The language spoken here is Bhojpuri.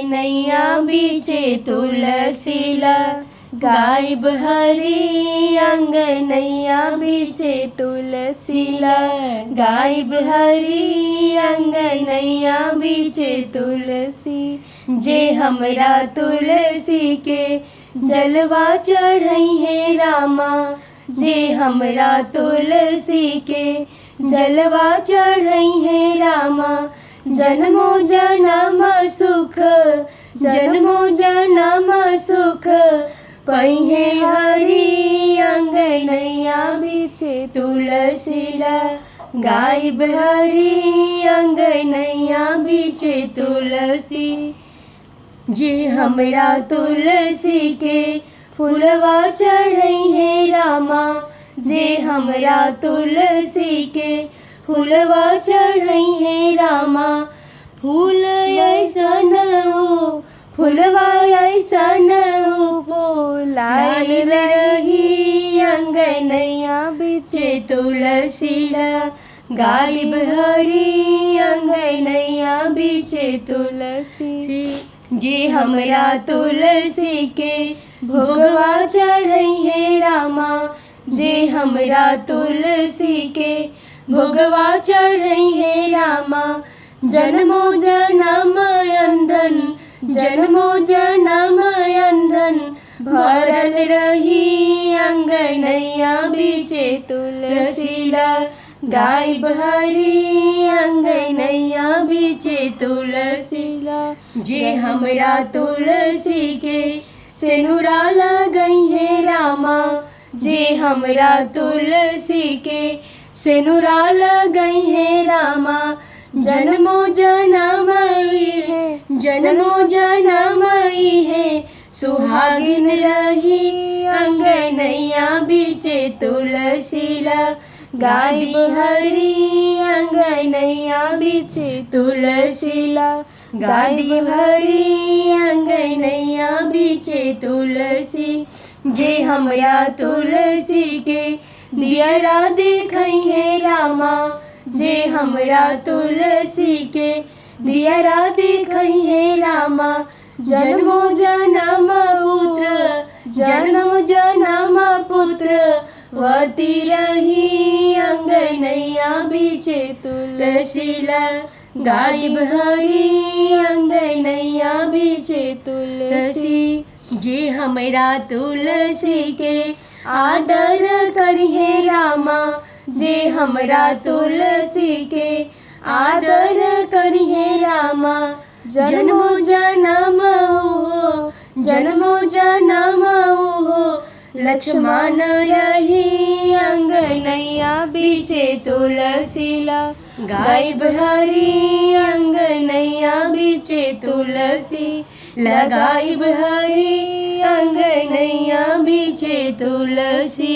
नैया बीचे तुलसीला गायब हरी अंगनैया बीचे तुलसीला गायब हरी अंगनैया बीचे तुलसी। जे हमरा तुलसी के जलवा चढ़ई है रामा, जे हमरा तुलसी के जलवा चढ़ई है रामा। जन्मो जन्म सुख जन्मो जन्म सुख पहिए हरी अंगनैया बीचे तुलसीला गायब हरी अंगनैया बीचे तुलसी। जे हमरा तुलसी के फुलवा चढ़ई है रामा, जे हमरा तुलसी के फुलवा चढ़ई है रामा। फूल ऐसन फुलवा ऐसन फूलाइल रही अंगनैया बीचे तुलसीला गायब हरी अंगनैया बीचे तुलसी। जे हमरा तुलसी के भोगवा चढ़ई है रामा, जे हमरा तुलसी के भोगवा चढ़ई है रामा। जन्मो जन्म अंधन जन्मो जन्म अंधन भरल रही अंगनैया बीचे तुलसीला गायब हरी अंगनैया बीचे तुलसीला। जे हमरा तुलसी के सेनुरा लगई है रामा, जे हमरा तुलसी के सेनुरा लगई है रामा। जन्मो जन्म जन्मो जन्म है सुहागिन रही अंगनैया बीचे तुलसीला गायब हरी अंगनैया बीचे तुलसीला गायब हरी अंगनैया बीचे तुलसी। जे हमरा तुलसी के दियरा देखई है रामा, जे हमरा तुलसी के दियरा देखई है रामा। जन्मो जन्म पुत्र जन्मो जन्म पुत्र वती रही अंगनैया बीचे तुलसीला गायब हरी अंगनैया बीचे तुलसी। जे हमरा तुलसी के आदर करिहे रामा, जे हमरा तुलसी के आदर करिहे रामा। जन्मो जन्म जन्मो जन्म लक्ष्मण रही अंगनैया बीचे तुलसीला गायब हरी अंगनैया बीचे तुलसी लगाइब हरी अंगनैया बीचे तुलसी।